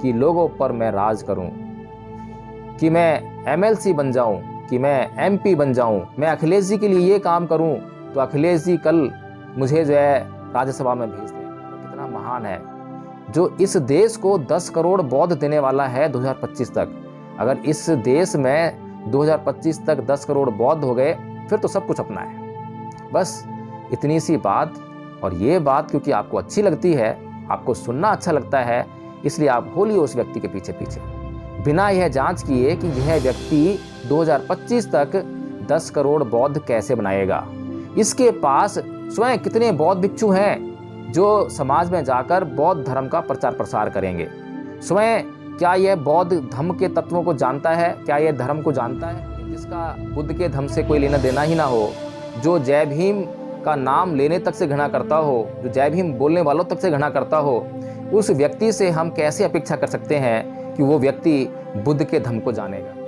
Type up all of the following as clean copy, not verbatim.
कि लोगों पर मैं राज करूं, कि मैं एमएलसी बन जाऊं, कि मैं एमपी बन जाऊं, मैं अखिलेश जी के लिए ये काम करूं तो अखिलेश जी कल मुझे जो है राज्यसभा में भेज दें। तो कितना महान है जो इस देश को 10 करोड़ बौद्ध देने वाला है 2025 तक। अगर इस देश में 2025 तक 10 करोड़ बौद्ध हो गए फिर तो सब कुछ अपना है। बस इतनी सी बात, और ये बात क्योंकि आपको अच्छी लगती है, आपको सुनना अच्छा लगता है, इसलिए आप बोलिए उस व्यक्ति के पीछे पीछे, बिना यह जांच किए कि यह व्यक्ति 2025 तक 10 करोड़ बौद्ध कैसे बनाएगा। इसके पास स्वयं कितने बौद्ध भिक्षु हैं जो समाज में जाकर बौद्ध धर्म का प्रचार प्रसार करेंगे। स्वयं क्या यह बौद्ध धर्म के तत्वों को जानता है? क्या यह धर्म को जानता है? जिसका बुद्ध के धर्म से कोई लेना देना ही ना हो, जो जय भीम का नाम लेने तक से घृणा करता हो, जो जय भीम बोलने वालों तक से घृणा करता हो, उस व्यक्ति से हम कैसे अपेक्षा कर सकते हैं कि वो व्यक्ति बुद्ध के धर्म को जानेगा।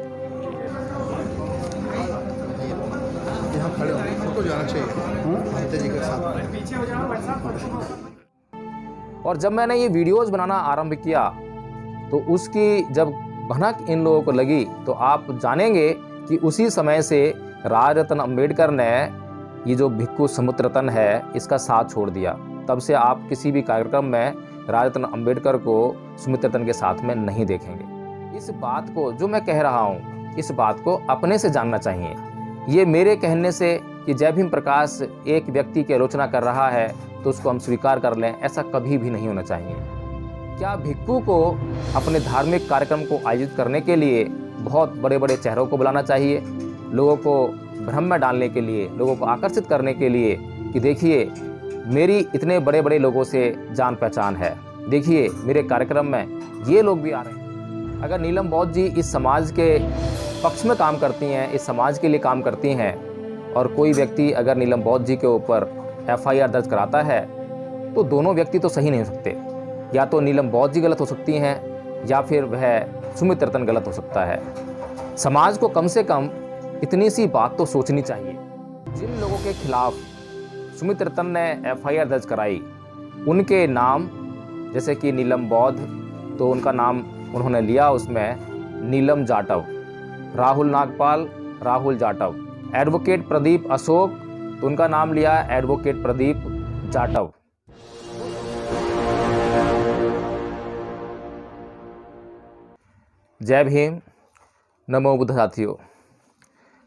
और जब मैंने ये वीडियोस बनाना आरंभ किया तो उसकी जब भनक इन लोगों को लगी तो आप जानेंगे कि उसी समय से राजरत्न अंबेडकर ने ये जो भिक्खु समुद्रतन है इसका साथ छोड़ दिया। तब से आप किसी भी कार्यक्रम में राजरत्न अंबेडकर को सुमित्रतन के साथ में नहीं देखेंगे। इस बात को जो मैं कह रहा हूँ, इस बात को अपने से जानना चाहिए। ये मेरे कहने से कि जय भीम प्रकाश एक व्यक्ति की आलोचना कर रहा है तो उसको हम स्वीकार कर लें, ऐसा कभी भी नहीं होना चाहिए। क्या भिक्खु को अपने धार्मिक कार्यक्रम को आयोजित करने के लिए बहुत बड़े बड़े चेहरों को बुलाना चाहिए, लोगों को भ्रम में डालने के लिए, लोगों को आकर्षित करने के लिए कि देखिए मेरी इतने बड़े बड़े लोगों से जान पहचान है, देखिए मेरे कार्यक्रम में ये लोग भी आ रहे हैं। अगर नीलम बौद्ध जी इस समाज के पक्ष में काम करती हैं, इस समाज के लिए काम करती हैं, और कोई व्यक्ति अगर नीलम बौद्ध जी के ऊपर FIR दर्ज कराता है तो दोनों व्यक्ति तो सही नहीं हो सकते। या तो नीलम बौद्ध जी गलत हो सकती हैं या फिर वह सुमित्रतन गलत हो सकता है। समाज को कम से कम इतनी सी बात तो सोचनी चाहिए। जिन लोगों के खिलाफ सुमित्रतन ने FIR दर्ज कराई उनके नाम, जैसे कि नीलम बौद्ध, तो उनका नाम उन्होंने लिया उसमें नीलम जाटव, राहुल नागपाल राहुल जाटव, एडवोकेट प्रदीप अशोक, तो उनका नाम लिया एडवोकेट प्रदीप जाटव। जय भीम, नमो बुद्ध।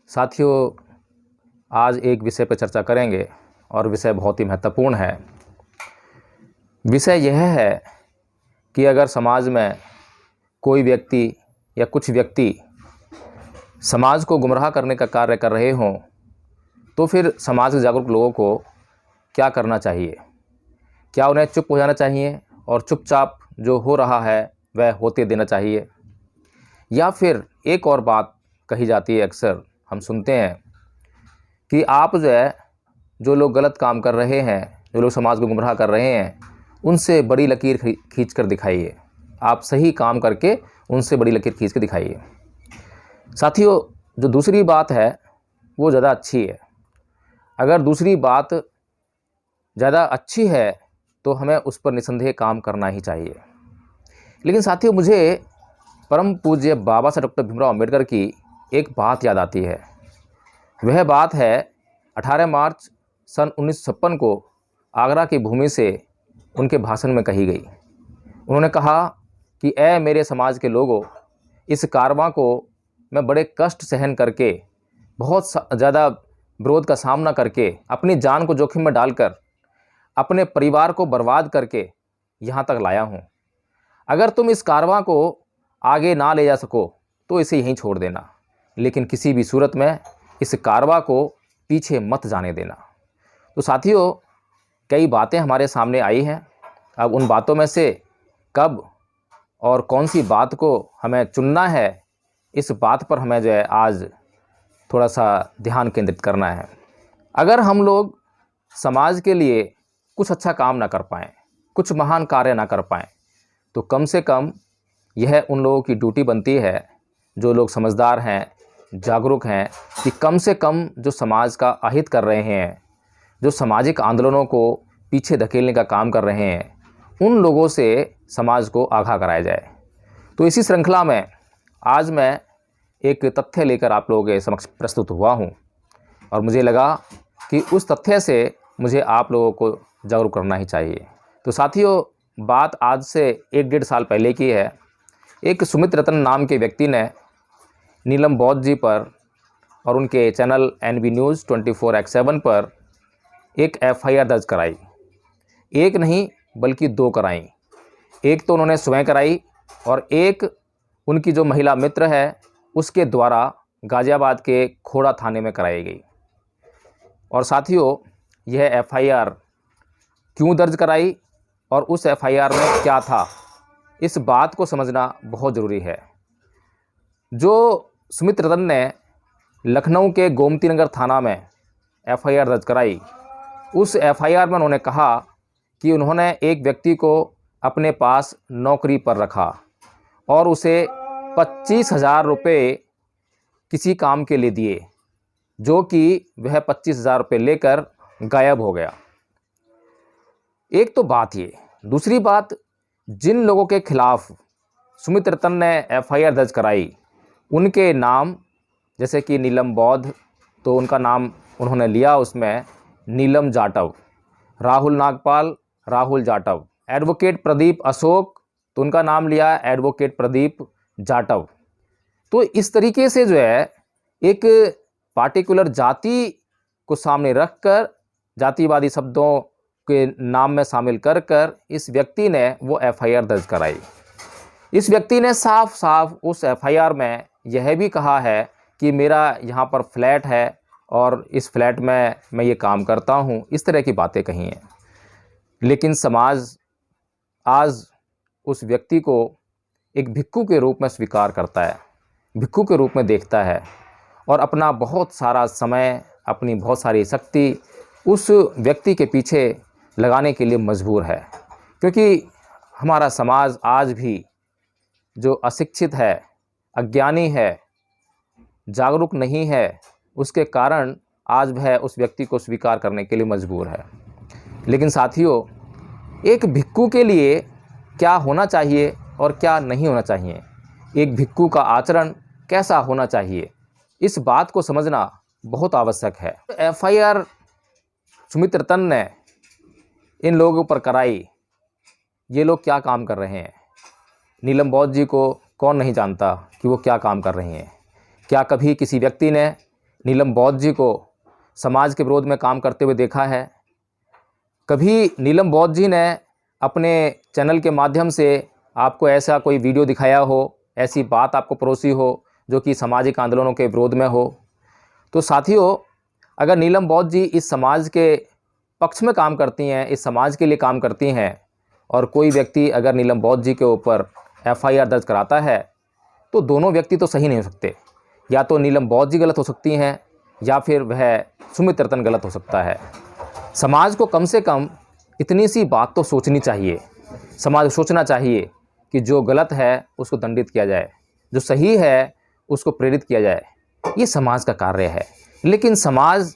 साथियों आज एक विषय पर चर्चा करेंगे और विषय बहुत ही महत्वपूर्ण है। विषय यह है कि अगर समाज में कोई व्यक्ति या कुछ व्यक्ति समाज को गुमराह करने का कार्य कर रहे हों तो फिर समाज के जागरूक लोगों को क्या करना चाहिए? क्या उन्हें चुप हो जाना चाहिए और चुपचाप जो हो रहा है वह होते देना चाहिए? या फिर एक और बात कही जाती है, अक्सर हम सुनते हैं कि आप जो लोग गलत काम कर रहे हैं, जो लोग समाज को गुमराह कर रहे हैं, उनसे बड़ी लकीर खींच कर दिखाइए। आप सही काम करके उनसे बड़ी लकीर खींच के दिखाइए। साथियों जो दूसरी बात है वो ज़्यादा अच्छी है। अगर दूसरी बात ज़्यादा अच्छी है तो हमें उस पर निसंदेह काम करना ही चाहिए। लेकिन साथियों मुझे परम पूज्य बाबा साहब डॉक्टर भीमराव अम्बेडकर की एक बात याद आती है। वह बात है 18 मार्च सन 1956 को आगरा की भूमि से उनके भाषण में कही गई। उन्होंने कहा कि ऐ मेरे समाज के लोगों, इस कारवां को मैं बड़े कष्ट सहन करके, बहुत ज़्यादा विरोध का सामना करके, अपनी जान को जोखिम में डालकर, अपने परिवार को बर्बाद करके यहाँ तक लाया हूँ। अगर तुम इस कारवां को आगे ना ले जा सको तो इसे यहीं छोड़ देना, लेकिन किसी भी सूरत में इस कारवां को पीछे मत जाने देना। तो साथियों कई बातें हमारे सामने आई हैं। अब उन बातों में से कब और कौन सी बात को हमें चुनना है, इस बात पर हमें आज थोड़ा सा ध्यान केंद्रित करना है। अगर हम लोग समाज के लिए कुछ अच्छा काम ना कर पाएँ, कुछ महान कार्य ना कर पाएँ, तो कम से कम यह उन लोगों की ड्यूटी बनती है, जो लोग समझदार हैं, जागरूक हैं, कि कम से कम जो समाज का अहित कर रहे हैं, जो सामाजिक आंदोलनों को पीछे धकेलने का काम कर रहे हैं, उन लोगों से समाज को आगाह कराया जाए। तो इसी श्रृंखला में आज मैं एक तथ्य लेकर आप लोगों के समक्ष प्रस्तुत हुआ हूँ और मुझे लगा कि उस तथ्य से मुझे आप लोगों को जागरूक करना ही चाहिए। तो साथियों, बात आज से 1-1.5 साल पहले की है। एक सुमित रतन नाम के व्यक्ति ने नीलम बौद्ध जी पर और उनके चैनल NB न्यूज़ 24x7 पर एक FIR दर्ज कराई। एक नहीं बल्कि 2 कराई। एक तो उन्होंने स्वयं कराई और एक उनकी जो महिला मित्र है उसके द्वारा गाज़ियाबाद के खोड़ा थाने में कराई गई। और साथियों, यह FIR क्यों दर्ज कराई और उस FIR में क्या था, इस बात को समझना बहुत ज़रूरी है। जो सुमित रतन ने लखनऊ के गोमती नगर थाना में FIR दर्ज कराई, उस FIR में उन्होंने कहा कि उन्होंने एक व्यक्ति को अपने पास नौकरी पर रखा और उसे 25,000 रुपये किसी काम के लिए दिए, जो कि वह 25,000 रुपये लेकर गायब हो गया। एक तो बात ये। दूसरी बात, जिन लोगों के खिलाफ सुमित रतन ने FIR दर्ज कराई उनके नाम, जैसे कि नीलम बौद्ध, तो उनका नाम उन्होंने लिया उसमें नीलम जाटव, राहुल नागपाल राहुल जाटव, एडवोकेट प्रदीप अशोक, तो उनका नाम लिया एडवोकेट प्रदीप जाटव। तो इस तरीके से जो है एक पार्टिकुलर जाति को सामने रखकर जातिवादी शब्दों के नाम में शामिल कर कर इस व्यक्ति ने वो FIR दर्ज कराई। इस व्यक्ति ने साफ साफ उस FIR में यह भी कहा है कि मेरा यहाँ पर फ्लैट है और इस फ्लैट में मैं ये काम करता हूँ, इस तरह की बातें कही हैं। लेकिन समाज आज उस व्यक्ति को एक भिक्खू के रूप में स्वीकार करता है, भिक्खू के रूप में देखता है और अपना बहुत सारा समय, अपनी बहुत सारी शक्ति उस व्यक्ति के पीछे लगाने के लिए मजबूर है। क्योंकि हमारा समाज आज भी जो अशिक्षित है, अज्ञानी है, जागरूक नहीं है, उसके कारण आज वह उस व्यक्ति को स्वीकार करने के लिए मजबूर है। लेकिन साथियों, एक भिक्खू के लिए क्या होना चाहिए और क्या नहीं होना चाहिए, एक भिक्खू का आचरण कैसा होना चाहिए, इस बात को समझना बहुत आवश्यक है। FIR सुमित रतन ने इन लोगों पर कराई, ये लोग क्या काम कर रहे हैं? नीलम बौद्ध जी को कौन नहीं जानता कि वो क्या काम कर रही हैं? क्या कभी किसी व्यक्ति ने नीलम बौद्ध जी को समाज के विरोध में काम करते हुए देखा है? कभी नीलम बौद्ध जी ने अपने चैनल के माध्यम से आपको ऐसा कोई वीडियो दिखाया हो, ऐसी बात आपको परोसी हो जो कि सामाजिक आंदोलनों के विरोध में हो? तो साथियों, अगर नीलम बौद्ध जी इस समाज के पक्ष में काम करती हैं, इस समाज के लिए काम करती हैं, और कोई व्यक्ति अगर नीलम बौद्ध जी के ऊपर FIR दर्ज कराता है, तो दोनों व्यक्ति तो सही नहीं हो सकते। या तो नीलम बौद्ध जी गलत हो सकती हैं या फिर वह सुमित रतन गलत हो सकता है। समाज को कम से कम इतनी सी बात तो सोचनी चाहिए। समाज को सोचना चाहिए कि जो गलत है उसको दंडित किया जाए, जो सही है उसको प्रेरित किया जाए। ये समाज का कार्य है। लेकिन समाज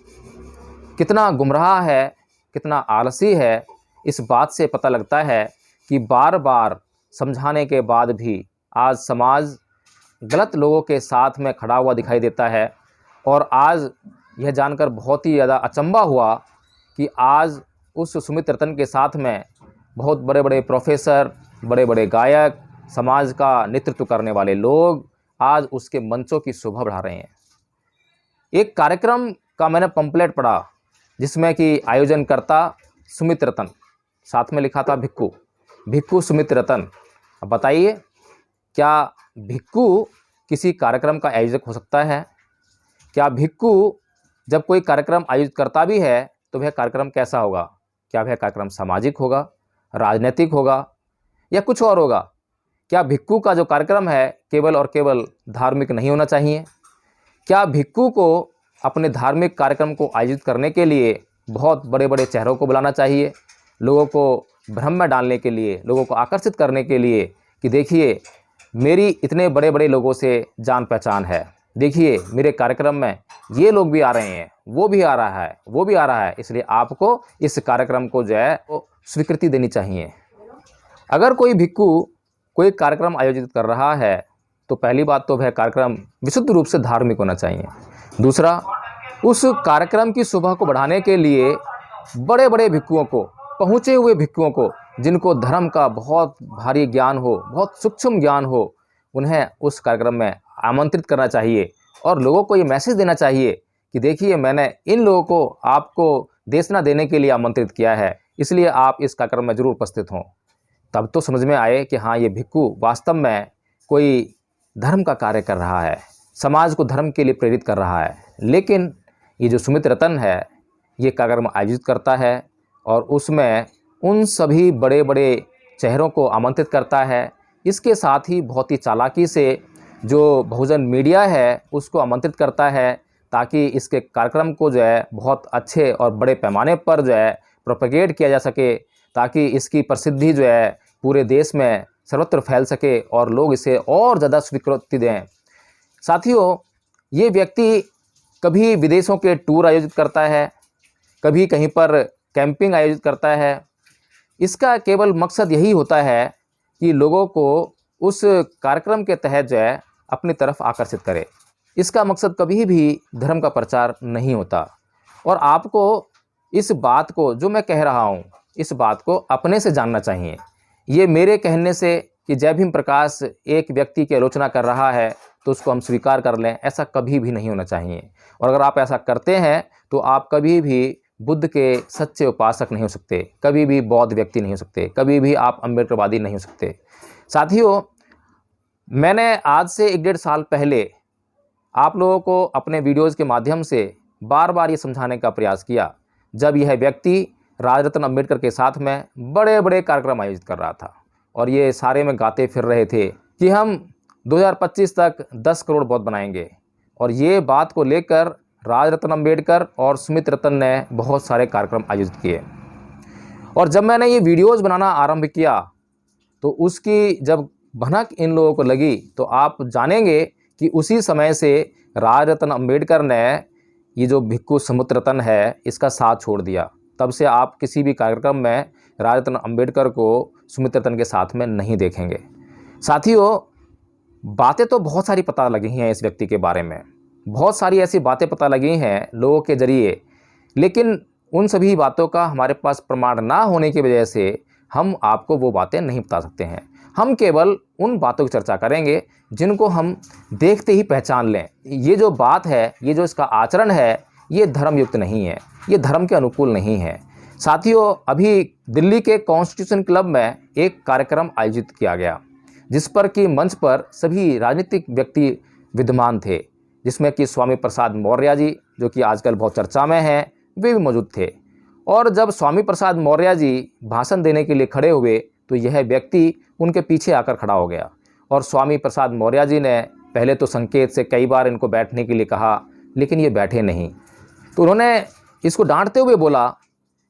कितना गुमराह है, कितना आलसी है, इस बात से पता लगता है कि बार बार समझाने के बाद भी आज समाज गलत लोगों के साथ में खड़ा हुआ दिखाई देता है। और आज यह जानकर बहुत ही ज़्यादा अचंभा हुआ कि आज उस सुमित रतन के साथ में बहुत बड़े बड़े प्रोफेसर, बड़े बड़े गायक, समाज का नेतृत्व करने वाले लोग आज उसके मंचों की शोभा बढ़ा रहे हैं। एक कार्यक्रम का मैंने पंपलेट पढ़ा जिसमें कि आयोजनकर्ता सुमित रतन, साथ में लिखा था भिक्खू, भिक्खू सुमित रतन। अब बताइए, क्या भिक्खू किसी कार्यक्रम का आयोजक हो सकता है? क्या भिक्खू जब कोई कार्यक्रम आयोजित करता भी है तो वह कार्यक्रम कैसा होगा? क्या वह कार्यक्रम सामाजिक होगा, राजनीतिक होगा या कुछ और होगा? क्या भिक्खू का जो कार्यक्रम है केवल और केवल धार्मिक नहीं होना चाहिए? क्या भिक्खू को अपने धार्मिक कार्यक्रम को आयोजित करने के लिए बहुत बड़े बड़े चेहरों को बुलाना चाहिए, लोगों को भ्रम में डालने के लिए, लोगों को आकर्षित करने के लिए कि देखिए मेरी इतने बड़े बड़े लोगों से जान पहचान है, देखिए मेरे कार्यक्रम में ये लोग भी आ रहे हैं, वो भी आ रहा है, वो भी आ रहा है, इसलिए आपको इस कार्यक्रम को जो है वो स्वीकृति देनी चाहिए। अगर कोई भिक्खू कोई कार्यक्रम आयोजित कर रहा है तो पहली बात तो वह कार्यक्रम विशुद्ध रूप से धार्मिक होना चाहिए। दूसरा, उस कार्यक्रम की शोभा को बढ़ाने के लिए बड़े बड़े भिक्षुओं को, पहुँचे हुए भिक्षुओं को, जिनको धर्म का बहुत भारी ज्ञान हो, बहुत सूक्ष्म ज्ञान हो, उन्हें उस कार्यक्रम में आमंत्रित करना चाहिए और लोगों को ये मैसेज देना चाहिए कि देखिए, मैंने इन लोगों को आपको देशना देने के लिए आमंत्रित किया है, इसलिए आप इस कार्यक्रम में ज़रूर उपस्थित हों। तब तो समझ में आए कि हाँ, ये भिक्षु वास्तव में कोई धर्म का कार्य कर रहा है, समाज को धर्म के लिए प्रेरित कर रहा है। लेकिन ये जो सुमित रतन है, ये कार्यक्रम आयोजित करता है और उसमें उन सभी बड़े बड़े चेहरों को आमंत्रित करता है। इसके साथ ही बहुत ही चालाकी से जो बहुजन मीडिया है उसको आमंत्रित करता है, ताकि इसके कार्यक्रम को जो है बहुत अच्छे और बड़े पैमाने पर जो है प्रोपेगेट किया जा सके, ताकि इसकी प्रसिद्धि जो है पूरे देश में सर्वत्र फैल सके और लोग इसे और ज़्यादा स्वीकृति दें। साथियों, ये व्यक्ति कभी विदेशों के टूर आयोजित करता है, कभी कहीं पर कैंपिंग आयोजित करता है। इसका केवल मकसद यही होता है कि लोगों को उस कार्यक्रम के तहत जो है अपनी तरफ आकर्षित करे। इसका मकसद कभी भी धर्म का प्रचार नहीं होता। और आपको इस बात को, जो मैं कह रहा हूँ, इस बात को अपने से जानना चाहिए। ये मेरे कहने से कि जय भीम प्रकाश एक व्यक्ति की आलोचना कर रहा है तो उसको हम स्वीकार कर लें, ऐसा कभी भी नहीं होना चाहिए। और अगर आप ऐसा करते हैं तो आप कभी भी बुद्ध के सच्चे उपासक नहीं हो सकते, कभी भी बौद्ध व्यक्ति नहीं हो सकते, कभी भी आप अम्बेडकरवादी नहीं हो सकते। साथियों, मैंने आज से 1-1.5 साल पहले आप लोगों को अपने वीडियोज़ के माध्यम से बार बार ये समझाने का प्रयास किया, जब यह व्यक्ति राजरत्न अम्बेडकर के साथ में बड़े बड़े कार्यक्रम आयोजित कर रहा था और ये सारे में गाते फिर रहे थे कि हम 2025 तक 10 करोड़ बौद्ध बनाएंगे। और ये बात को लेकर राजरत्न अम्बेडकर और सुमित रतन ने बहुत सारे कार्यक्रम आयोजित किए। और जब मैंने ये वीडियोज़ बनाना आरंभ किया तो उसकी जब भनक इन लोगों को लगी तो आप जानेंगे कि उसी समय से राजरत्न अम्बेडकर ने ये जो भिक्षु सुमित रतन है इसका साथ छोड़ दिया। तब से आप किसी भी कार्यक्रम में राजरत्न अम्बेडकर को सुमित रतन के साथ में नहीं देखेंगे। साथियों, बातें तो बहुत सारी पता लगी हैं इस व्यक्ति के बारे में, बहुत सारी ऐसी बातें पता लगी हैं लोगों के ज़रिए, लेकिन उन सभी बातों का हमारे पास प्रमाण ना होने की वजह से हम आपको वो बातें नहीं बता सकते हैं। हम केवल उन बातों की चर्चा करेंगे जिनको हम देखते ही पहचान लें। ये जो बात है, ये जो इसका आचरण है, ये धर्मयुक्त नहीं है, ये धर्म के अनुकूल नहीं है। साथियों, अभी दिल्ली के कॉन्स्टिट्यूशन क्लब में एक कार्यक्रम आयोजित किया गया जिस पर कि मंच पर सभी राजनीतिक व्यक्ति विद्यमान थे, जिसमें कि स्वामी प्रसाद मौर्य जी, जो कि आजकल बहुत चर्चा में हैं, वे भी मौजूद थे। और जब स्वामी प्रसाद मौर्य जी भाषण देने के लिए खड़े हुए तो यह व्यक्ति उनके पीछे आकर खड़ा हो गया और स्वामी प्रसाद मौर्य जी ने पहले तो संकेत से कई बार इनको बैठने के लिए कहा, लेकिन ये बैठे नहीं। तो उन्होंने इसको डांटते हुए बोला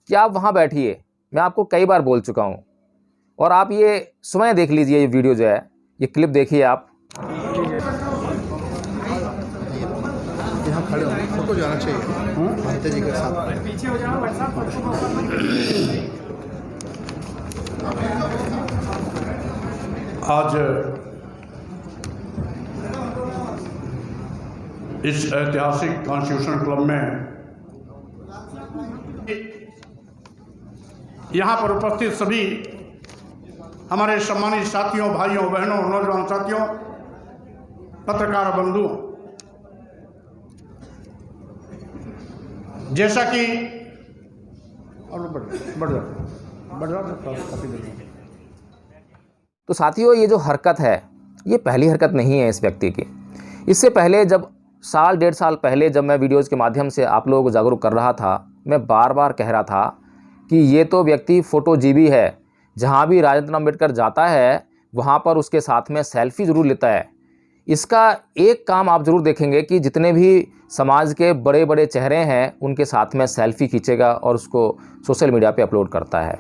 कि आप वहाँ बैठिए, मैं आपको कई बार बोल चुका हूँ। और आप ये स्वयं देख लीजिए, ये वीडियो जो है, ये क्लिप देखिए आप। यहाँ खड़े होंगे, फोटो जाना चाहिए भंते जी के साथ। पीछे हो जाओ भाई साहब। आज इस ऐतिहासिक कॉन्स्टिट्यूशन क्लब में यहाँ पर उपस्थित सभी हमारे सम्मानित साथियों, भाइयों, बहनों, नौजवान साथियों, पत्रकार बंधुओं, जैसा कि तो साथियों, ये जो हरकत है, ये पहली हरकत नहीं है इस व्यक्ति की। इससे पहले जब 1-1.5 साल पहले जब मैं वीडियोज़ के माध्यम से आप लोगों को जागरूक कर रहा था, मैं बार बार कह रहा था कि ये तो व्यक्ति फ़ोटोजीवी है। जहाँ भी राजरत्न अम्बेडकर जाता है वहाँ पर उसके साथ में सेल्फी ज़रूर लेता है। इसका एक काम आप ज़रूर देखेंगे कि जितने भी समाज के बड़े बड़े चेहरे हैं उनके साथ में सेल्फी खींचेगा और उसको सोशल मीडिया पे अपलोड करता है।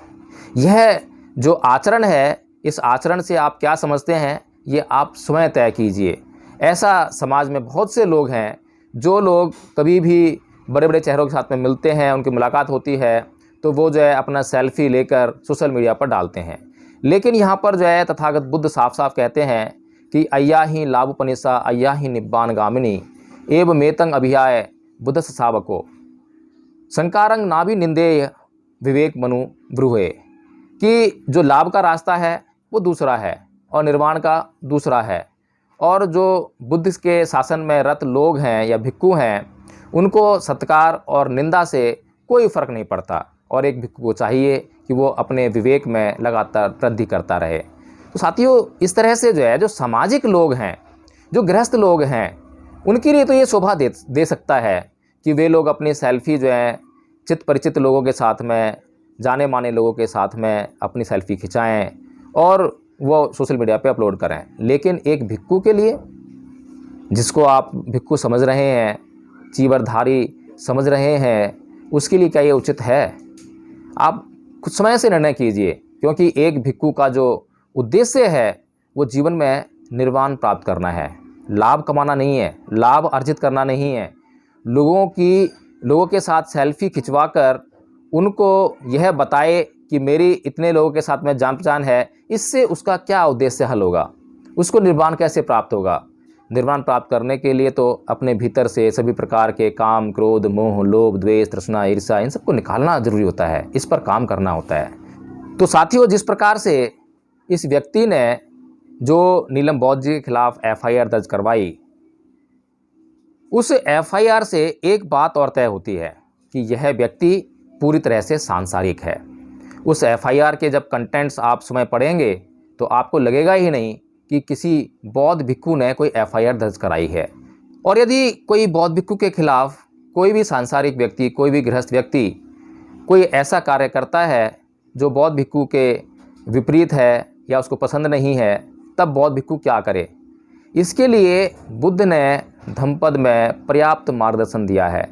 यह जो आचरण है, इस आचरण से आप क्या समझते हैं, ये आप स्वयं तय कीजिए। ऐसा समाज में बहुत से लोग हैं, जो लोग कभी भी बड़े बड़े चेहरों के साथ में मिलते हैं, उनकी मुलाकात होती है तो वो जो है अपना सेल्फी लेकर सोशल मीडिया पर डालते हैं। लेकिन यहाँ पर जो है तथागत बुद्ध साफ साफ कहते हैं कि अय्या ही लाभुपनिसा अय्या ही निब्बान गामिनी एव मेतंग अभियाय बुद्धस सावको संकारंग नाभि निंदेय विवेक मनु ब्रूहे, कि जो लाभ का रास्ता है वो दूसरा है और निर्वाण का दूसरा है, और जो बुद्ध के शासन में रत लोग हैं या भिक्खु हैं उनको सत्कार और निंदा से कोई फ़र्क नहीं पड़ता, और एक भिक्खु को चाहिए कि वो अपने विवेक में लगातार वृद्धि करता रहे। तो साथियों, इस तरह से जो है जो सामाजिक लोग हैं, जो गृहस्थ लोग हैं, उनके लिए तो ये शोभा दे सकता है कि वे लोग अपनी सेल्फी जो है चित परिचित लोगों के साथ में, जाने माने लोगों के साथ में अपनी सेल्फी खिंचाएं और वो सोशल मीडिया पे अपलोड करें। लेकिन एक भिक्खु के लिए, जिसको आप भिक्खु समझ रहे हैं, चीवरधारी समझ रहे हैं, उसके लिए क्या ये उचित है? आप कुछ समय से निर्णय कीजिए, क्योंकि एक भिक्खु का जो उद्देश्य है वो जीवन में निर्वाण प्राप्त करना है, लाभ कमाना नहीं है, लाभ अर्जित करना नहीं है। लोगों के साथ सेल्फी खिंचवाकर उनको यह बताए कि मेरी इतने लोगों के साथ में जान पहचान है, इससे उसका क्या उद्देश्य हल होगा? उसको निर्वाण कैसे प्राप्त होगा? निर्वाण प्राप्त करने के लिए तो अपने भीतर से सभी प्रकार के काम, क्रोध, मोह, लोभ, द्वेष, तृष्णा, ईर्ष्या, इन सबको निकालना जरूरी होता है, इस पर काम करना होता है। तो साथियों, जिस प्रकार से इस व्यक्ति ने जो नीलम बौद्ध जी के खिलाफ FIR दर्ज करवाई, उस FIR से एक बात और तय होती है कि यह व्यक्ति पूरी तरह से सांसारिक है। उस FIR के जब कंटेंट्स आप स्वयं पढ़ेंगे तो आपको लगेगा ही नहीं कि किसी बौद्ध भिक्खु ने कोई FIR दर्ज कराई है। और यदि कोई बौद्ध भिक्खु के खिलाफ कोई भी सांसारिक व्यक्ति, कोई भी गृहस्थ व्यक्ति कोई ऐसा कार्य करता है जो बौद्ध भिक्खु के विपरीत है या उसको पसंद नहीं है, तब बौद्ध भिक्खु क्या करे? इसके लिए बुद्ध ने धम्मपद में पर्याप्त मार्गदर्शन दिया है।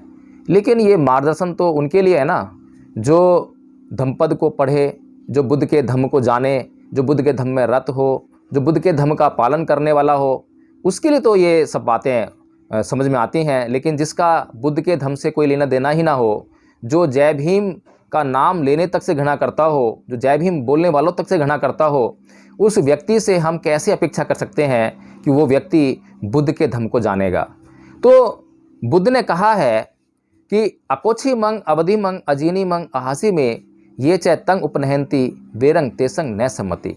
लेकिन ये मार्गदर्शन तो उनके लिए है ना जो धम्मपद को पढ़े, जो बुद्ध के धम्म को जाने, जो बुद्ध के धम्म में रत हो, जो बुद्ध के धम्म का पालन करने वाला हो, उसके लिए तो ये सब बातें समझ में आती हैं। लेकिन जिसका बुद्ध के धम्म से कोई लेना देना ही ना हो, जो जय भीम का नाम लेने तक से घृणा करता हो, जो जय भीम बोलने वालों तक से घृणा करता हो, उस व्यक्ति से हम कैसे अपेक्षा कर सकते हैं कि वो व्यक्ति बुद्ध के धम्म को जानेगा? तो बुद्ध ने कहा है कि अकोछी मंग अवधि मंग अजीनी मंग अहासी में ये चैतंग उपनहंती बेरंग तेसंग न सम्मति,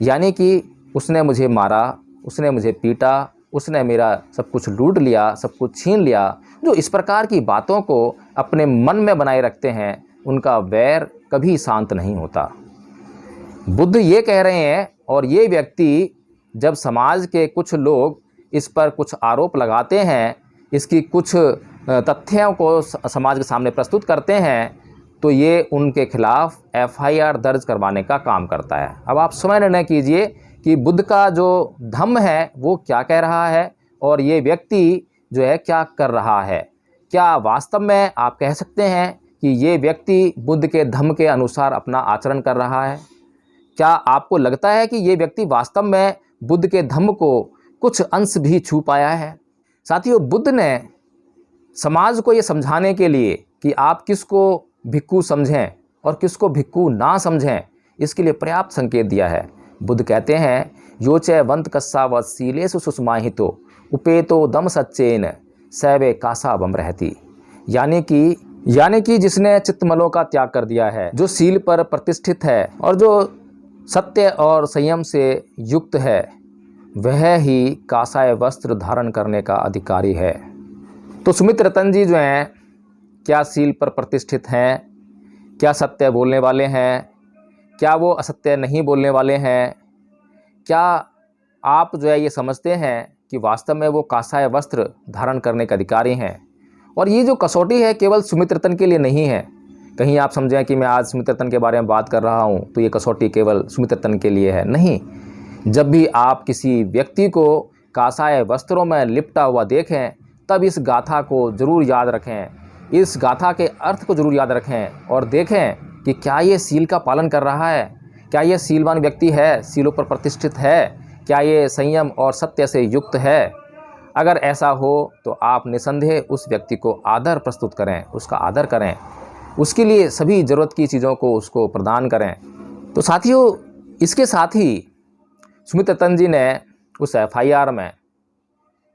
यानी कि उसने मुझे मारा, उसने मुझे पीटा, उसने मेरा सब कुछ लूट लिया, सब कुछ छीन लिया। जो इस प्रकार की बातों को अपने मन में बनाए रखते हैं, उनका वैर कभी शांत नहीं होता। बुद्ध ये कह रहे हैं, और ये व्यक्ति जब समाज के कुछ लोग इस पर कुछ आरोप लगाते हैं, इसकी कुछ तथ्यों को समाज के सामने प्रस्तुत करते हैं, तो ये उनके खिलाफ FIR दर्ज करवाने का काम करता है। अब आप स्वयं निर्णय कीजिए कि बुद्ध का जो धम्म है वो क्या कह रहा है और ये व्यक्ति जो है क्या कर रहा है। क्या वास्तव में आप कह सकते हैं कि ये व्यक्ति बुद्ध के धम्म के अनुसार अपना आचरण कर रहा है? क्या आपको लगता है कि ये व्यक्ति वास्तव में बुद्ध के धम्म को कुछ अंश भी छू पाया है? साथियों, बुद्ध ने समाज को ये समझाने के लिए कि आप किसको भिक्खु समझें और किसको भिक्खु ना समझें, इसके लिए पर्याप्त संकेत दिया है। बुद्ध कहते हैं, यो च वंत कस्सावत सीलेसु सुषमाहितो उपेतो दम सच्चेन सैवे कासा बम रहती, यानी कि जिसने चित्तमलों का त्याग कर दिया है, जो सील पर प्रतिष्ठित है और जो सत्य और संयम से युक्त है, वह ही कासाय वस्त्र धारण करने का अधिकारी है। तो सुमित रतन जी जो हैं, क्या सील पर प्रतिष्ठित हैं? क्या सत्य बोलने वाले हैं? क्या वो असत्य नहीं बोलने वाले हैं? क्या आप जो है ये समझते हैं कि वास्तव में वो कासाय वस्त्र धारण करने के अधिकारी हैं? और ये जो कसौटी है केवल सुमित रतन के लिए नहीं है। कहीं आप समझें कि मैं आज सुमित रतन के बारे में बात कर रहा हूँ तो ये कसौटी केवल सुमित रतन के लिए है, नहीं। जब भी आप किसी व्यक्ति को कासाय वस्त्रों में लिपटा हुआ देखें, तब इस गाथा को ज़रूर याद रखें, इस गाथा के अर्थ को ज़रूर याद रखें और देखें कि क्या ये सील का पालन कर रहा है, क्या ये सीलवान व्यक्ति है, सीलों पर प्रतिष्ठित है, क्या ये संयम और सत्य से युक्त है। अगर ऐसा हो तो आप निसंदेह उस व्यक्ति को आदर प्रस्तुत करें, उसका आदर करें, उसके लिए सभी ज़रूरत की चीज़ों को उसको प्रदान करें। तो साथियों, इसके साथ ही सुमित रतन जी ने उस एफआईआर में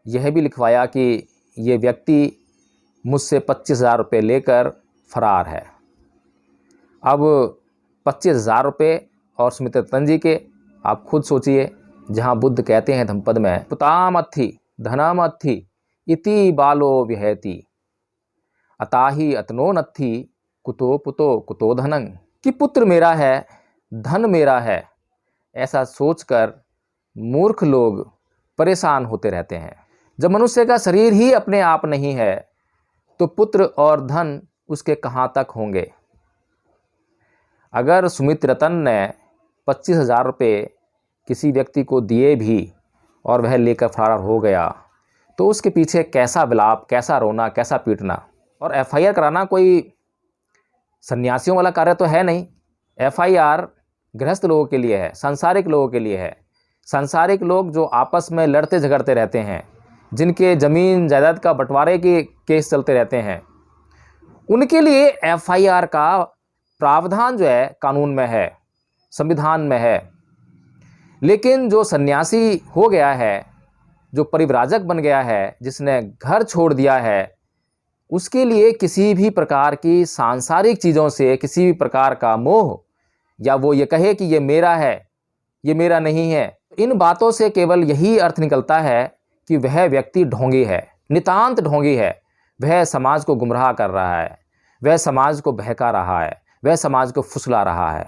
यह भी लिखवाया कि ये व्यक्ति मुझसे 25,000 रुपये लेकर फरार है। अब 25,000 रुपये और सुमित रतन जी के, आप खुद सोचिए, जहाँ बुद्ध कहते हैं धम्मपद में, पुतामत्थि धनमत्थि इति बालो विहति अताहि अतनो नत्थि कुतो पुतो कुतो धनं, कि पुत्र मेरा है, धन मेरा है, ऐसा सोचकर मूर्ख लोग परेशान होते रहते हैं। जब मनुष्य का शरीर ही अपने आप नहीं है तो पुत्र और धन उसके कहाँ तक होंगे। अगर सुमित रतन ने 25,000 रुपये किसी व्यक्ति को दिए भी और वह लेकर फरार हो गया तो उसके पीछे कैसा विलाप, कैसा रोना, कैसा पीटना। और एफआईआर कराना कोई सन्यासियों वाला कार्य तो है नहीं। एफआईआर गृहस्थ लोगों के लिए है, सांसारिक लोगों के लिए है। सांसारिक लोग जो आपस में लड़ते झगड़ते रहते हैं, जिनके ज़मीन जायदाद का बंटवारे के केस चलते रहते हैं, उनके लिए एफआईआर का प्रावधान जो है कानून में है, संविधान में है। लेकिन जो सन्यासी हो गया है, जो परिव्राजक बन गया है, जिसने घर छोड़ दिया है, उसके लिए किसी भी प्रकार की सांसारिक चीज़ों से किसी भी प्रकार का मोह, या वो ये कहे कि ये मेरा है, ये मेरा नहीं है, इन बातों से केवल यही अर्थ निकलता है कि वह व्यक्ति ढोंगी है, नितांत ढोंगी है। वह समाज को गुमराह कर रहा है, वह समाज को बहका रहा है, वह समाज को फुसला रहा है।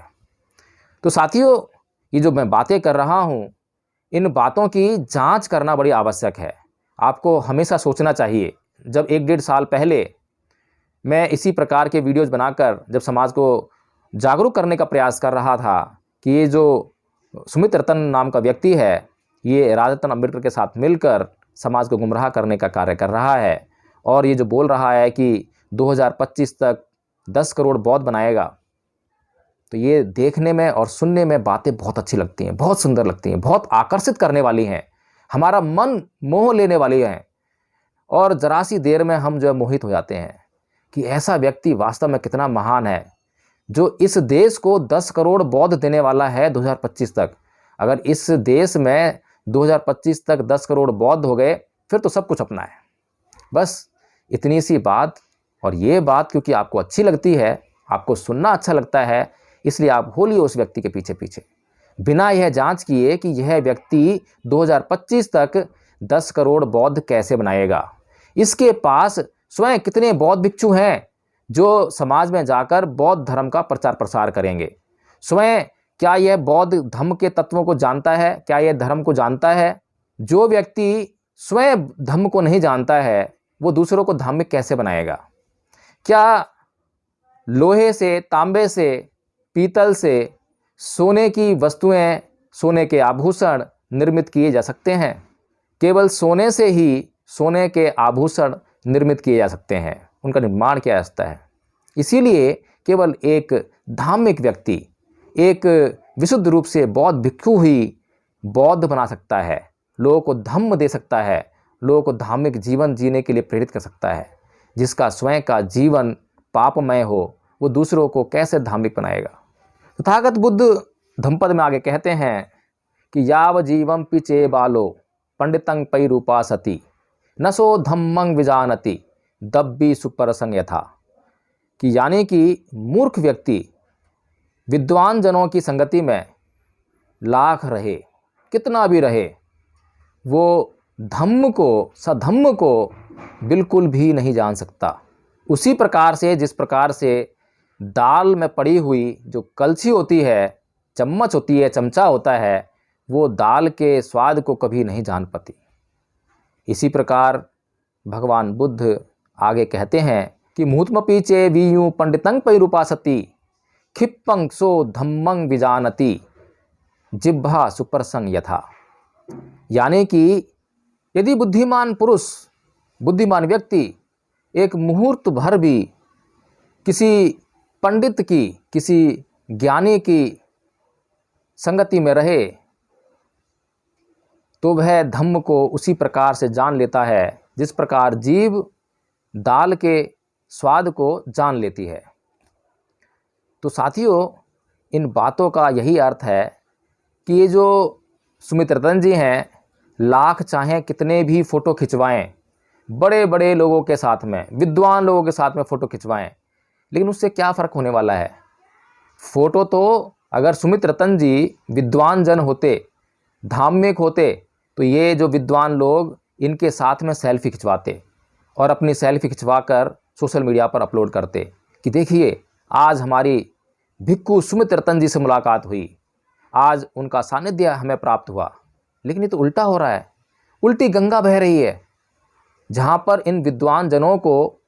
तो साथियों, ये जो मैं बातें कर रहा हूँ, इन बातों की जांच करना बड़ी आवश्यक है। आपको हमेशा सोचना चाहिए। जब 1-1.5 साल पहले मैं इसी प्रकार के वीडियोज़ बनाकर जब समाज को जागरूक करने का प्रयास कर रहा था कि ये जो सुमित रतन नाम का व्यक्ति है, ये राजरत्न अम्बेडकर के साथ मिलकर समाज को गुमराह करने का कार्य कर रहा है, और ये जो बोल रहा है कि 2025 तक 10 करोड़ बौद्ध बनाएगा, तो ये देखने में और सुनने में बातें बहुत अच्छी लगती हैं, बहुत सुंदर लगती हैं, बहुत आकर्षित करने वाली हैं, हमारा मन मोह लेने वाली हैं, और ज़रा सी देर में हम जो है मोहित हो जाते हैं कि ऐसा व्यक्ति वास्तव में कितना महान है, जो इस देश को 10 करोड़ बौद्ध देने वाला है 2025 तक। अगर इस देश में 2025 तक 10 करोड़ बौद्ध हो गए, फिर तो सब कुछ अपना है। बस इतनी सी बात, और ये बात क्योंकि आपको अच्छी लगती है, आपको सुनना अच्छा लगता है, इसलिए आप बोलिए उस व्यक्ति के पीछे पीछे, बिना यह जांच किए कि यह व्यक्ति 2025 तक 10 करोड़ बौद्ध कैसे बनाएगा। इसके पास स्वयं कितने बौद्ध भिक्षु हैं जो समाज में जाकर बौद्ध धर्म का प्रचार प्रसार करेंगे। स्वयं क्या यह बौद्ध धर्म के तत्वों को जानता है? क्या यह धर्म को जानता है? जो व्यक्ति स्वयं धर्म को नहीं जानता है, वो दूसरों को धार्मिक कैसे बनाएगा? क्या लोहे से, तांबे से, पीतल से सोने की वस्तुएं, सोने के आभूषण निर्मित किए जा सकते हैं? केवल सोने से ही सोने के आभूषण निर्मित किए जा सकते हैं, उनका निर्माण किया जा सकता है। इसीलिए केवल एक धार्मिक व्यक्ति, एक विशुद्ध रूप से बौद्ध भिक्षु ही बौद्ध बना सकता है, लोगों को धम्म दे सकता है, लोगों को धार्मिक जीवन जीने के लिए प्रेरित कर सकता है। जिसका स्वयं का जीवन पापमय हो, वो दूसरों को कैसे धार्मिक बनाएगा। तथागत बुद्ध धम्मपद में आगे कहते हैं कि याव जीवम पिचे बालो पंडितं पैरूपा सती नसो धम्मं विजानति दब्बी सुपरसंग यथा, कि यानी कि मूर्ख व्यक्ति विद्वान जनों की संगति में लाख रहे, कितना भी रहे, वो धम्म को, सधम्म को बिल्कुल भी नहीं जान सकता। उसी प्रकार से जिस प्रकार से दाल में पड़ी हुई जो कलछी होती है, चम्मच होती है, चमचा होता है, वो दाल के स्वाद को कभी नहीं जान पाती। इसी प्रकार भगवान बुद्ध आगे कहते हैं कि मुहूर्तमपि चे वीयु पंडितं पैरूपासति क्षिप्पं सो धम्मं विजानति जिह्वा सुपरसंग यथा, यानी कि यदि बुद्धिमान पुरुष, बुद्धिमान व्यक्ति एक मुहूर्त भर भी किसी पंडित की, किसी ज्ञानी की संगति में रहे, तो वह धम्म को उसी प्रकार से जान लेता है जिस प्रकार जीभ दाल के स्वाद को जान लेती है। तो साथियों, इन बातों का यही अर्थ है कि ये जो सुमित रतन जी हैं, लाख चाहें कितने भी फ़ोटो खिंचवाएं, बड़े बड़े लोगों के साथ में, विद्वान लोगों के साथ में फ़ोटो खिंचवाएं, लेकिन उससे क्या फ़र्क होने वाला है। फ़ोटो तो अगर सुमित रतन जी विद्वान जन होते, धार्मिक होते, तो ये जो विद्वान लोग इनके साथ में सेल्फी खिंचवाते और अपनी सेल्फी खिंचवाकर सोशल मीडिया पर अपलोड करते कि देखिए आज हमारी भिक्खु सुमित रतन जी से मुलाकात हुई, आज उनका सानिध्य हमें प्राप्त हुआ। लेकिन ये तो उल्टा हो रहा है, उल्टी गंगा बह रही है। जहाँ पर इन विद्वान जनों को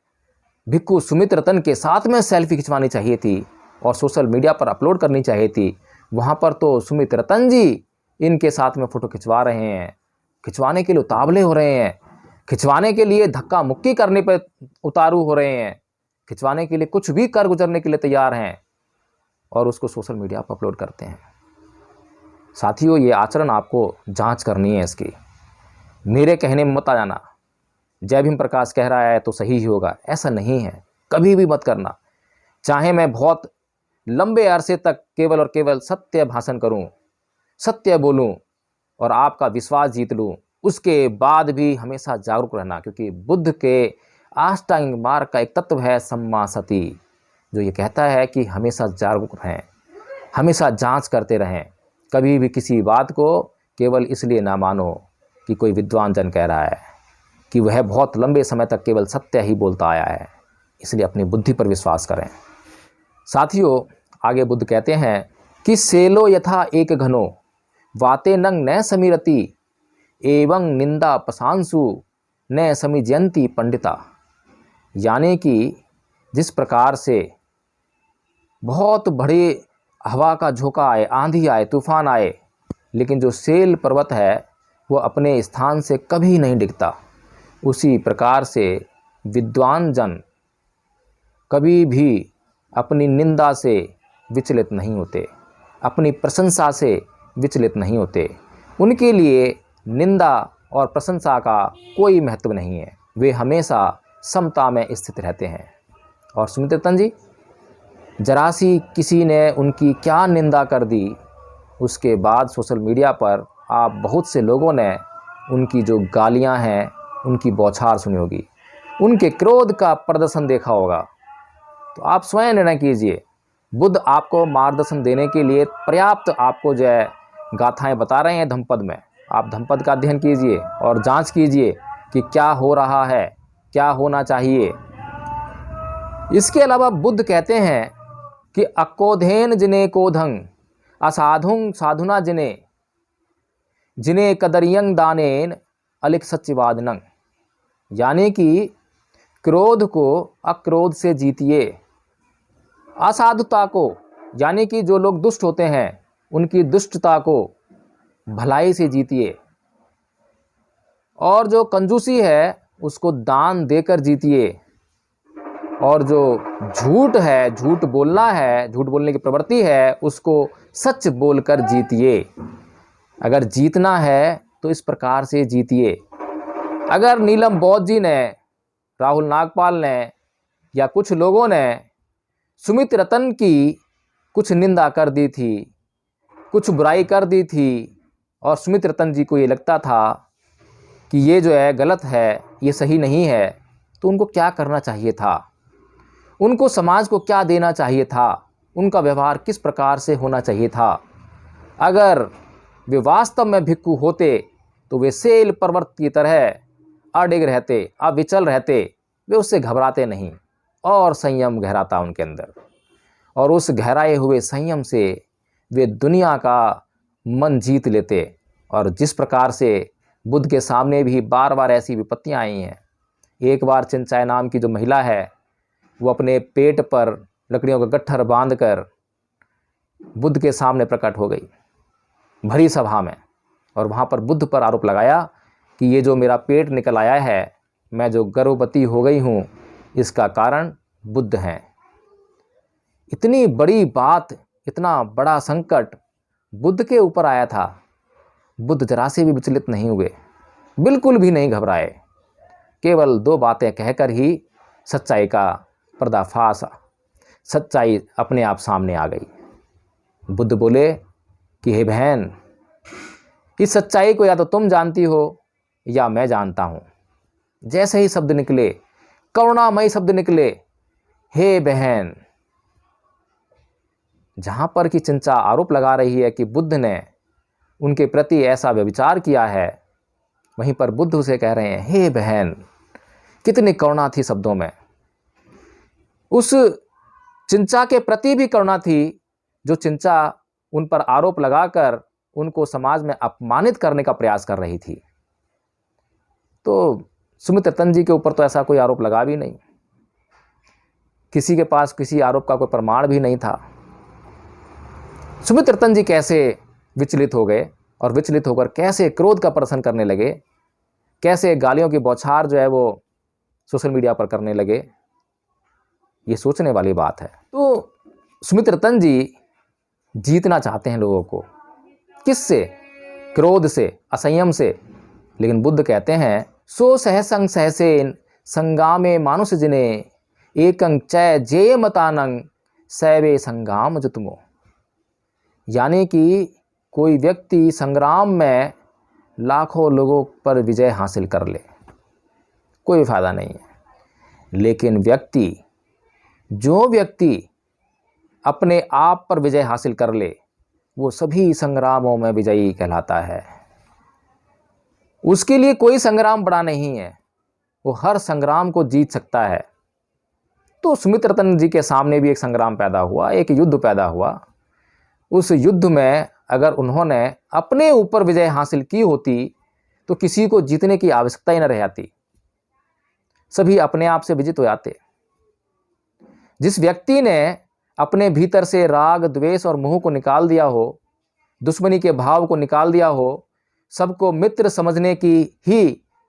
भिक्खु सुमित रतन के साथ में सेल्फी खिंचवानी चाहिए थी और सोशल मीडिया पर अपलोड करनी चाहिए थी, वहाँ पर तो सुमित रतन जी इनके साथ में फ़ोटो खिंचवा रहे हैं, खिंचवाने के लिए उतावले हो रहे हैं, खिंचवाने के लिए धक्का मुक्की करने पर उतारू हो रहे हैं, खिंचवाने के लिए कुछ भी कर गुजरने के लिए तैयार हैं और उसको सोशल मीडिया पर अपलोड करते हैं। साथियों, ये आचरण आपको जांच करनी है इसकी। मेरे कहने में मत आ जाना, जय भीम प्रकाश कह रहा है तो सही ही होगा, ऐसा नहीं है, कभी भी मत करना। चाहे मैं बहुत लंबे अरसे तक केवल और केवल सत्य भाषण करूं, सत्य बोलूं और आपका विश्वास जीत लूं, उसके बाद भी हमेशा जागरूक रहना, क्योंकि बुद्ध के अष्टांगिक मार्ग का एक तत्व है सम्मा सति, जो ये कहता है कि हमेशा जागरूक रहें, हमेशा जांच करते रहें। कभी भी किसी बात को केवल इसलिए ना मानो कि कोई विद्वान जन कह रहा है, कि वह बहुत लंबे समय तक केवल सत्य ही बोलता आया है, इसलिए अपनी बुद्धि पर विश्वास करें। साथियों, आगे बुद्ध कहते हैं कि सेलो यथा एक घनो वाते नंग न समीरति एवं निंदा प्रशांसु न समिजयंती पंडिता। यानी कि जिस प्रकार से बहुत बड़े हवा का झोंका आए, आंधी आए, तूफान आए, लेकिन जो सेल पर्वत है वो अपने स्थान से कभी नहीं डिगता, उसी प्रकार से विद्वान जन कभी भी अपनी निंदा से विचलित नहीं होते, अपनी प्रशंसा से विचलित नहीं होते। उनके लिए निंदा और प्रशंसा का कोई महत्व नहीं है, वे हमेशा समता में स्थित रहते हैं। और सुमित रतन जी, जरा सी किसी ने उनकी क्या निंदा कर दी, उसके बाद सोशल मीडिया पर आप बहुत से लोगों ने उनकी जो गालियां हैं, उनकी बौछार सुनी होगी, उनके क्रोध का प्रदर्शन देखा होगा। तो आप स्वयं निर्णय कीजिए। बुद्ध आपको मार्गदर्शन देने के लिए पर्याप्त आपको जो है गाथाएं बता रहे हैं धम्मपद में। आप धम्मपद का अध्ययन कीजिए और जांच कीजिए कि क्या हो रहा है, क्या होना चाहिए। इसके अलावा बुद्ध कहते हैं कि अक्कोधेन जिने कोधंग असाधुंग साधुना जिने जिने कदरियंग दानेन अलिक सच्चिवादनंग। यानी कि क्रोध को अक्रोध से जीतिए, असाधुता को यानी कि जो लोग दुष्ट होते हैं उनकी दुष्टता को भलाई से जीतिए, और जो कंजूसी है उसको दान देकर जीतिए, और जो झूठ है, झूठ बोलना है, झूठ बोलने की प्रवृत्ति है, उसको सच बोलकर जीतिए। अगर जीतना है तो इस प्रकार से जीतिए। अगर नीलम बौद्ध जी ने, राहुल नागपाल ने या कुछ लोगों ने सुमित रतन की कुछ निंदा कर दी थी, कुछ बुराई कर दी थी, और सुमित रतन जी को ये लगता था कि ये जो है गलत है, ये सही नहीं है, तो उनको क्या करना चाहिए था? उनको समाज को क्या देना चाहिए था? उनका व्यवहार किस प्रकार से होना चाहिए था? अगर वे वास्तव में भिक्खु होते तो वे सेल पर्वत की तरह अडिग रहते, अविचल रहते, वे उससे घबराते नहीं और संयम गहराता उनके अंदर, और उस गहराए हुए संयम से वे दुनिया का मन जीत लेते। और जिस प्रकार से बुद्ध के सामने भी बार बार ऐसी विपत्तियां आई हैं। एक बार चिंचाय नाम की जो महिला है, वो अपने पेट पर लकड़ियों का गट्ठर बांधकर बुद्ध के सामने प्रकट हो गई भरी सभा में, और वहाँ पर बुद्ध पर आरोप लगाया कि ये जो मेरा पेट निकल आया है, मैं जो गर्भवती हो गई हूँ, इसका कारण बुद्ध हैं। इतनी बड़ी बात, इतना बड़ा संकट बुद्ध के ऊपर आया था, बुद्ध जरा से भी विचलित नहीं हुए, बिल्कुल भी नहीं घबराए। केवल दो बातें कहकर ही सच्चाई का पर्दाफाश, सच्चाई अपने आप सामने आ गई। बुद्ध बोले कि हे बहन, इस सच्चाई को या तो तुम जानती हो या मैं जानता हूं। जैसे ही शब्द निकले, करुणामयी शब्द निकले, हे बहन, जहां पर कि चिंचा आरोप लगा रही है कि बुद्ध ने उनके प्रति ऐसा व्यभिचार किया है, वहीं पर बुद्ध उसे कह रहे हैं हे बहन। कितनी करुणा थी शब्दों में। उस चिंचा के प्रति भी करुणा थी जो चिंचा उन पर आरोप लगाकर उनको समाज में अपमानित करने का प्रयास कर रही थी। तो सुमित रतन जी के ऊपर तो ऐसा कोई आरोप लगा भी नहीं, किसी के पास किसी आरोप का कोई प्रमाण भी नहीं था। सुमित रतन जी कैसे विचलित हो गए और विचलित होकर कैसे क्रोध का प्रदर्शन करने लगे, कैसे गालियों की बौछार जो है वो सोशल मीडिया पर करने लगे, ये सोचने वाली बात है। तो सुमित रतन जी जीतना चाहते हैं लोगों को, किससे? क्रोध से, असंयम से। लेकिन बुद्ध कहते हैं सो सहसंग सहसेन संगामे मानुष जिने एकं चय जेय मतानंग सैवे संगाम जुतमो। यानी कि कोई व्यक्ति संग्राम में लाखों लोगों पर विजय हासिल कर ले, कोई फायदा नहीं है। लेकिन जो व्यक्ति अपने आप पर विजय हासिल कर ले, वो सभी संग्रामों में विजयी कहलाता है। उसके लिए कोई संग्राम बड़ा नहीं है, वो हर संग्राम को जीत सकता है। तो सुमित रतन जी के सामने भी एक संग्राम पैदा हुआ, एक युद्ध पैदा हुआ। उस युद्ध में अगर उन्होंने अपने ऊपर विजय हासिल की होती तो किसी को जीतने की आवश्यकता ही न रह जाती, सभी अपने आप से विजित हो जाते। जिस व्यक्ति ने अपने भीतर से राग, द्वेष और मोह को निकाल दिया हो, दुश्मनी के भाव को निकाल दिया हो, सबको मित्र समझने की ही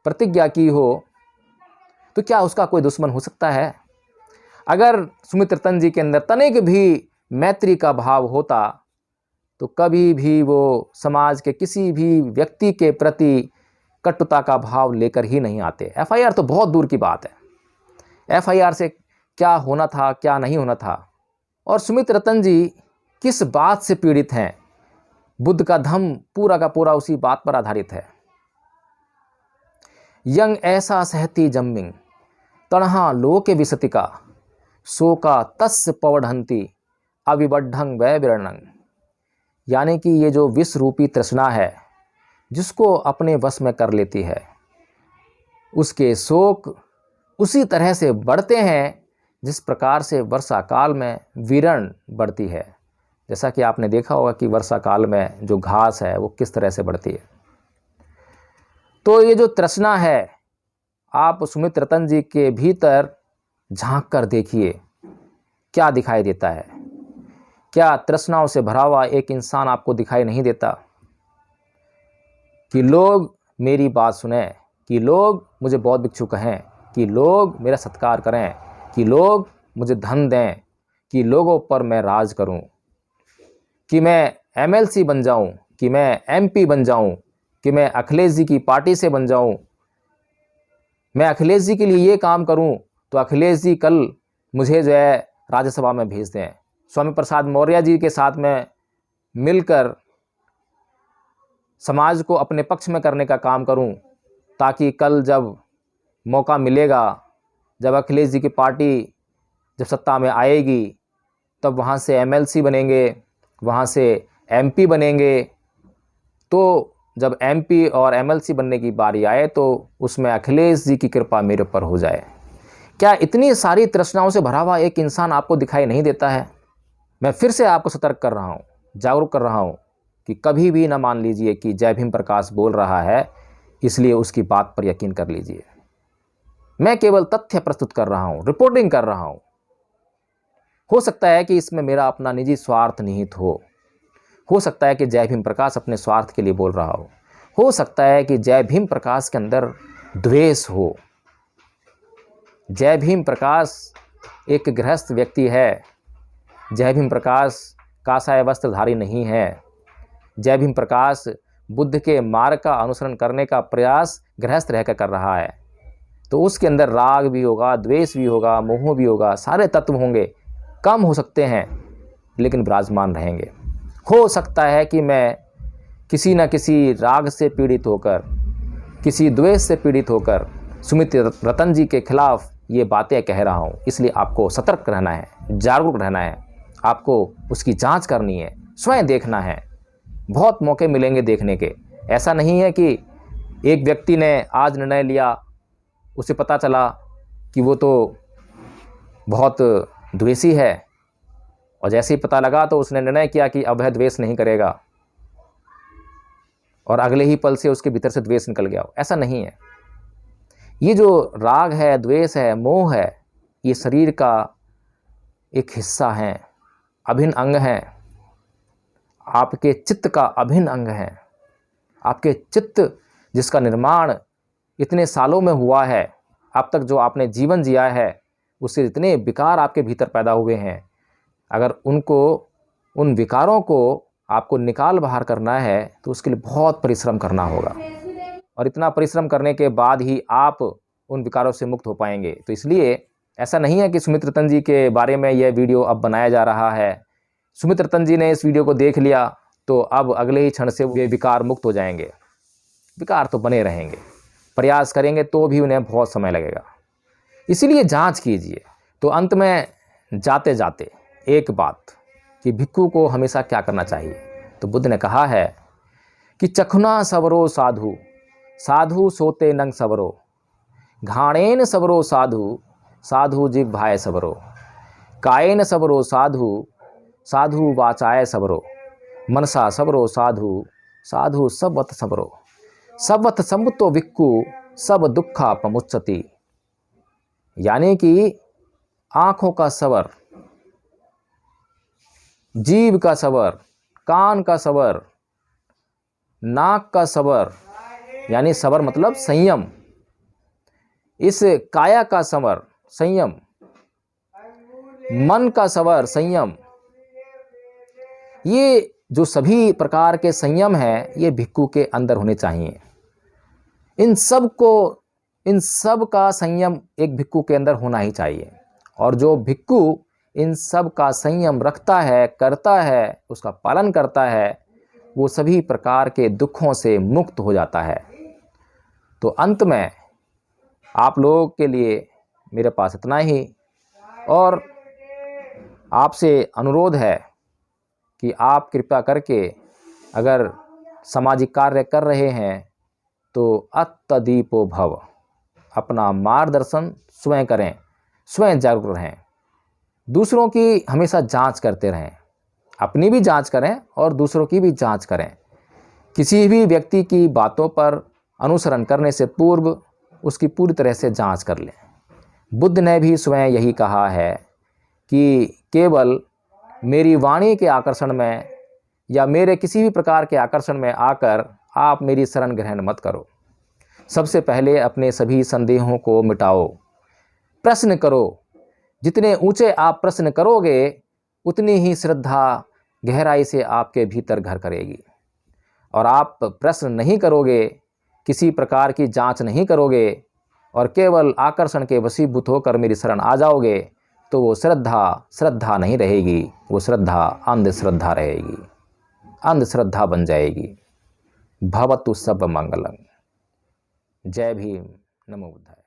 प्रतिज्ञा की हो, तो क्या उसका कोई दुश्मन हो सकता है? अगर सुमित रतन जी के अंदर तनिक भी मैत्री का भाव होता तो कभी भी वो समाज के किसी भी व्यक्ति के प्रति कटुता का भाव लेकर ही नहीं आते। एफआईआर तो बहुत दूर की बात है, एफआईआर से क्या होना था, क्या नहीं होना था। और सुमित रतन जी किस बात से पीड़ित हैं? बुद्ध का धम्म पूरा का पूरा उसी बात पर आधारित है। यंग ऐसा सहती जम्मिंग तणहा लोके विसतिका शोका तस्य पवढ़ंती अविबड्ढंग वै विरणंग। यानी कि ये जो विष रूपी तृष्णा है, जिसको अपने वश में कर लेती है, उसके शोक उसी तरह से बढ़ते हैं जिस प्रकार से वर्षा काल में विरण बढ़ती है। जैसा कि आपने देखा होगा कि वर्षा काल में जो घास है वो किस तरह से बढ़ती है। तो ये जो तृष्णा है, आप सुमित रतन जी के भीतर झांक कर देखिए क्या दिखाई देता है। क्या तृष्णाओं से भरा हुआ एक इंसान आपको दिखाई नहीं देता? कि लोग मेरी बात सुने, कि लोग मुझे बौद्ध भिक्षु कहें, कि लोग मेरा सत्कार करें, कि लोग मुझे धन दें, कि लोगों पर मैं राज करूं, कि मैं एमएलसी बन जाऊं, कि मैं एमपी बन जाऊं, कि मैं अखिलेश जी की पार्टी से बन जाऊं, मैं अखिलेश जी के लिए ये काम करूं तो अखिलेश जी कल मुझे जो है राज्यसभा में भेज दें, स्वामी प्रसाद मौर्य जी के साथ में मिलकर समाज को अपने पक्ष में करने का काम करूं, ताकि कल जब मौका मिलेगा, जब अखिलेश जी की पार्टी जब सत्ता में आएगी, तब वहाँ से एमएलसी बनेंगे, वहाँ से एमपी बनेंगे। तो जब एमपी और एमएलसी बनने की बारी आए तो उसमें अखिलेश जी की कृपा मेरे ऊपर हो जाए। क्या इतनी सारी तृष्णाओं से भरा हुआ एक इंसान आपको दिखाई नहीं देता है? मैं फिर से आपको सतर्क कर रहा हूँ, जागरूक कर रहा हूँ कि कभी भी ना मान लीजिए कि जय भीम प्रकाश बोल रहा है इसलिए उसकी बात पर यकीन कर लीजिए। मैं केवल तथ्य प्रस्तुत कर रहा हूँ, रिपोर्टिंग कर रहा हूँ। हो सकता है कि इसमें मेरा अपना निजी स्वार्थ निहित हो सकता है कि जय भीम प्रकाश अपने स्वार्थ के लिए बोल रहा हो सकता है कि जय भीम प्रकाश के अंदर द्वेष हो। जय भीम प्रकाश एक गृहस्थ व्यक्ति है, जय भीम प्रकाश काषाय वस्त्रधारी नहीं है। जय भीम प्रकाश बुद्ध के मार्ग का अनुसरण करने का प्रयास गृहस्थ रहकर कर रहा है, तो उसके अंदर राग भी होगा, द्वेष भी होगा, मोह भी होगा, सारे तत्व होंगे। कम हो सकते हैं लेकिन विराजमान रहेंगे। हो सकता है कि मैं किसी न किसी राग से पीड़ित होकर, किसी द्वेष से पीड़ित होकर सुमित रतन जी के खिलाफ ये बातें कह रहा हूँ। इसलिए आपको सतर्क रहना है, जागरूक रहना है, आपको उसकी जांच करनी है, स्वयं देखना है। बहुत मौके मिलेंगे देखने के। ऐसा नहीं है कि एक व्यक्ति ने आज निर्णय लिया, उसे पता चला कि वो तो बहुत द्वेषी है, और जैसे ही पता लगा तो उसने निर्णय किया कि अब वह द्वेष नहीं करेगा, और अगले ही पल से उसके भीतर से द्वेष निकल गया। ऐसा नहीं है। ये जो राग है, द्वेष है, मोह है, ये शरीर का एक हिस्सा है, अभिन्न अंग है, आपके चित्त का अभिन्न अंग है। आपके चित्त जिसका निर्माण इतने सालों में हुआ है, अब तक जो आपने जीवन जिया है, उससे जितने विकार आपके भीतर पैदा हुए हैं, अगर उन विकारों को आपको निकाल बाहर करना है तो उसके लिए बहुत परिश्रम करना होगा, और इतना परिश्रम करने के बाद ही आप उन विकारों से मुक्त हो पाएंगे। तो इसलिए ऐसा नहीं है कि सुमित रतन जी के बारे में यह वीडियो अब बनाया जा रहा है। सुमित रतन जी ने इस वीडियो को देख लिया तो अब अगले ही क्षण से वे विकार मुक्त हो जाएंगे। विकार तो बने रहेंगे, प्रयास करेंगे तो भी उन्हें बहुत समय लगेगा। इसीलिए जांच कीजिए। तो अंत में जाते जाते एक बात कि भिक्खु को हमेशा क्या करना चाहिए, तो बुद्ध ने कहा है कि चखुना सवरो साधु, साधु सोते नंग सवरो, घाणेन सवरो साधु, साधु जिग भाय सवरो, कायेन सवरो साधु, साधु वाचाय सवरो, मनसा सवरो साधु, साधु सबवत सवरो, सबवत समुतो भिक्खु सब दुखा पमुच्चति। यानी कि आँखों का सवर, जीभ का सवर, कान का सवर, नाक का सवर, यानी सवर मतलब संयम, इस काया का सवर संयम, मन का सवर संयम, ये जो सभी प्रकार के संयम हैं ये भिक्खु के अंदर होने चाहिए। इन सब का संयम एक भिक्खु के अंदर होना ही चाहिए। और जो भिक्खु इन सब का संयम रखता है, करता है, उसका पालन करता है, वो सभी प्रकार के दुखों से मुक्त हो जाता है। तो अंत में आप लोगों के लिए मेरे पास इतना ही, और आपसे अनुरोध है कि आप कृपया करके अगर सामाजिक कार्य कर रहे हैं तो अत्तदीपो भव, अपना मार्गदर्शन स्वयं करें, स्वयं जागरूक रहें, दूसरों की हमेशा जांच करते रहें, अपनी भी जांच करें और दूसरों की भी जांच करें। किसी भी व्यक्ति की बातों पर अनुसरण करने से पूर्व उसकी पूरी तरह से जांच कर लें। बुद्ध ने भी स्वयं यही कहा है कि केवल मेरी वाणी के आकर्षण में या मेरे किसी भी प्रकार के आकर्षण में आकर आप मेरी शरण ग्रहण मत करो। सबसे पहले अपने सभी संदेहों को मिटाओ, प्रश्न करो। जितने ऊंचे आप प्रश्न करोगे उतनी ही श्रद्धा गहराई से आपके भीतर घर करेगी। और आप प्रश्न नहीं करोगे, किसी प्रकार की जांच नहीं करोगे और केवल आकर्षण के वशीभूत होकर मेरी शरण आ जाओगे तो वो श्रद्धा नहीं रहेगी, वो श्रद्धा अंधश्रद्धा रहेगी, अंधश्रद्धा बन जाएगी। भवतु सब मंगलम। जय भीम, नमो बुद्धाय।